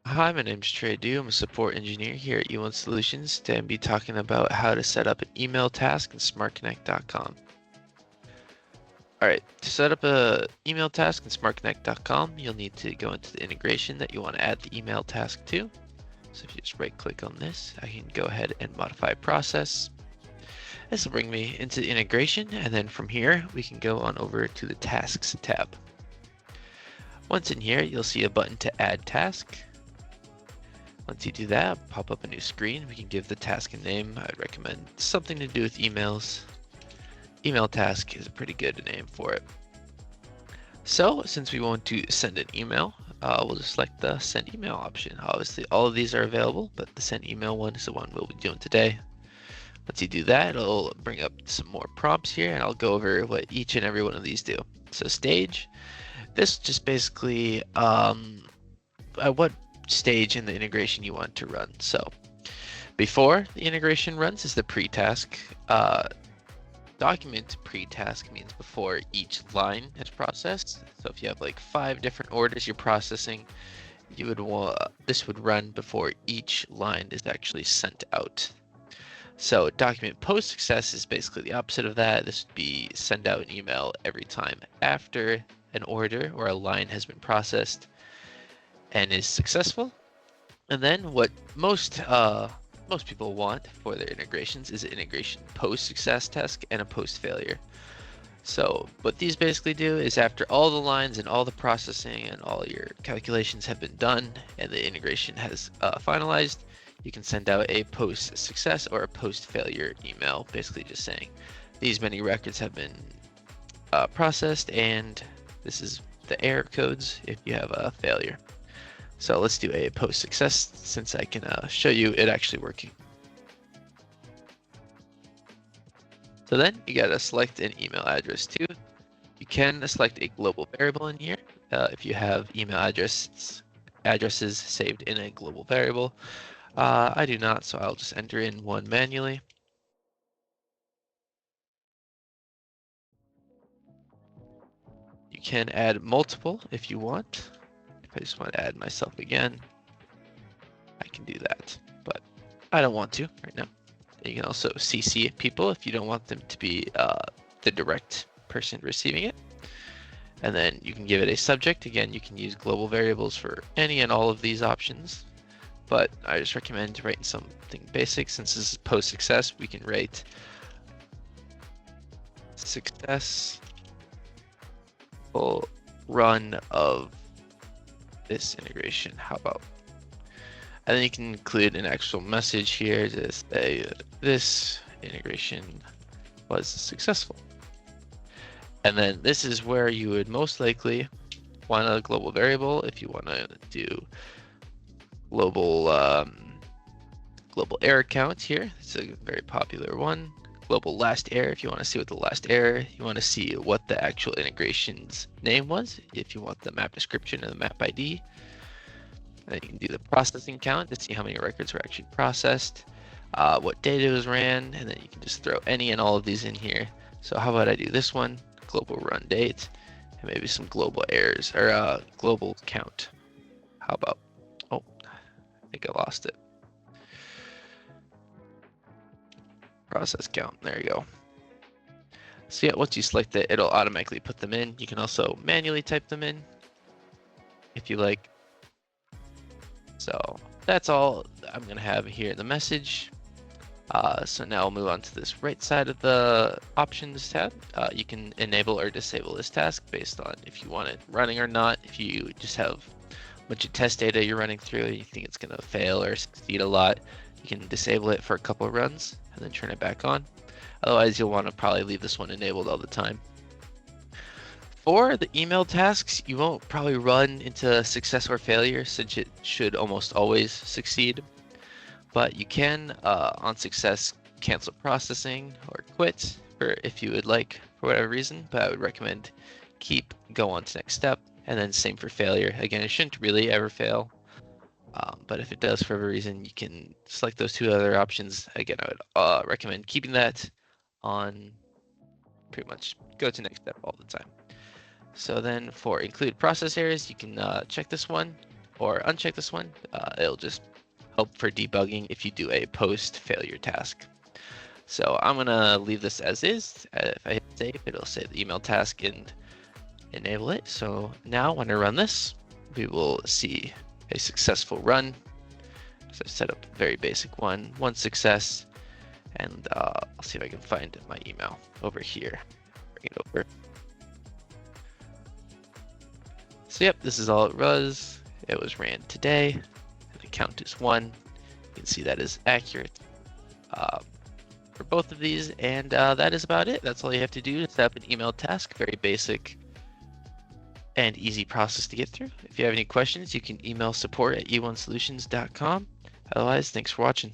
Hi, my name's Trey Dew. I'm a support engineer here at U1 Solutions. Today I'll be talking about how to set up an email task in SmartConnect.com. Alright, to set up an email task in SmartConnect.com, you'll need to go into the integration that you want to add the email task to. So if you just right click on this, I can go ahead and modify process. This will bring me into the integration, and then from here we can go on over to the tasks tab. Once in here, you'll see a button to add task. Once you do that, pop up a new screen. We can give the task a name. I'd recommend something to do with emails. Email task is a pretty good name for it. So since we want to send an email, we'll just select the send email option. Obviously all of these are available, but the send email one is the one we'll be doing today. Once you do that, it'll bring up some more prompts here, and I'll go over what each and every one of these do. So stage, this just basically at what stage in the integration you want to run. So before the integration runs is the pre-task. Document pre-task means before each line is processed. So if you have like 5 different orders you're processing, you would want this would run before each line is actually sent out. So document post success is basically the opposite of that. This would be send out an email every time after an order or a line has been processed and is successful. And then what most people want for their integrations is an integration post success task and a post failure. So what these basically do is after all the lines and all the processing and all your calculations have been done and the integration has finalized, you can send out a post success or a post failure email, basically just saying these many records have been processed and this is the error codes if you have a failure. So let's do a post success since I can show you it actually working. So then you gotta select an email address too. You can select a global variable in here if you have email addresses saved in a global variable. I do not, so I'll just enter in one manually. You can add multiple if you want. If I just want to add myself again, I can do that, but I don't want to right now. You can also CC people if you don't want them to be the direct person receiving it. And then you can give it a subject. Again, you can use global variables for any and all of these options, but I just recommend writing something basic. Since this is post success, we can write successful run of this integration. How about? And then you can include an actual message here to say this integration was successful. And then this is where you would most likely want a global variable if you want to do global error count here. It's a very popular one. Global last error if you want to see what the last error, you want to see what the actual integration's name was if you want the map description and the map ID. And then you can do the processing count to see how many records were actually processed, what data was ran, and then you can just throw any and all of these in here. So how about I do this one, global run date, and maybe some global errors or global count. How about, oh, I think I lost it. Process count, there you go. So yeah, once you select it, it'll automatically put them in. You can also manually type them in if you like. So that's all I'm gonna have here in the message. So now we'll move on to this right side of the options tab. You can enable or disable this task based on if you want it running or not. If you just have a bunch of test data you're running through and you think it's gonna fail or succeed a lot, you can disable it for a couple of runs and then turn it back on. Otherwise, you'll want to probably leave this one enabled all the time. For the email tasks, you won't probably run into success or failure since it should almost always succeed. But you can, on success, cancel processing or quit if you would like for whatever reason. But I would recommend go on to next step. And then same for failure. Again, it shouldn't really ever fail. But if it does for whatever reason, you can select those 2 other options. Again, I would recommend keeping that on. Pretty much go to next step all the time. So then for include process errors, you can check this one or uncheck this one. It'll just help for debugging if you do a post failure task. So I'm gonna leave this as is. If I hit save, it'll say the email task and enable it. So now when I run this, we will see a successful run. So I set up a very basic one success, and I'll see if I can find my email over here. Bring it over. So yep, this is all it was. It was ran today. The count is 1. You can see that is accurate for both of these, and that is about it. That's all you have to do to set up an email task. Very basic and easy process to get through. If you have any questions, you can email support@e1solutions.com. Otherwise, thanks for watching.